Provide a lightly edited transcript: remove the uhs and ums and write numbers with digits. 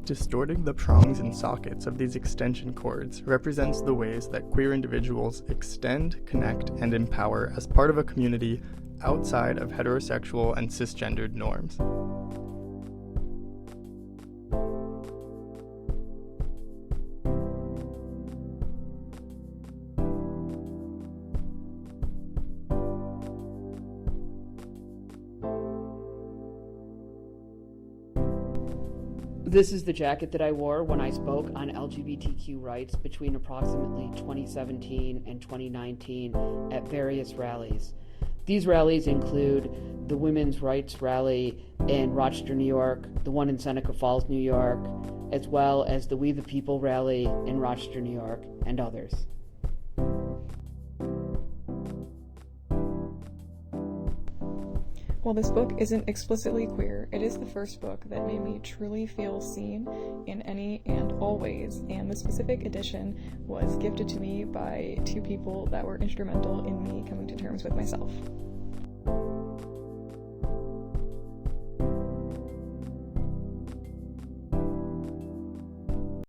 Distorting the prongs and sockets of these extension cords represents the ways that queer individuals extend, connect, and empower as part of a community outside of heterosexual and cisgendered norms. This is the jacket that I wore when I spoke on LGBTQ rights between approximately 2017 and 2019 at various rallies. These rallies include the Women's Rights Rally in Rochester, New York, the one in Seneca Falls, New York, as well as the We the People rally in Rochester, New York, and others. While this book isn't explicitly queer, it is the first book that made me truly feel seen in any and all ways, and the specific edition was gifted to me by two people that were instrumental in me coming to terms with myself.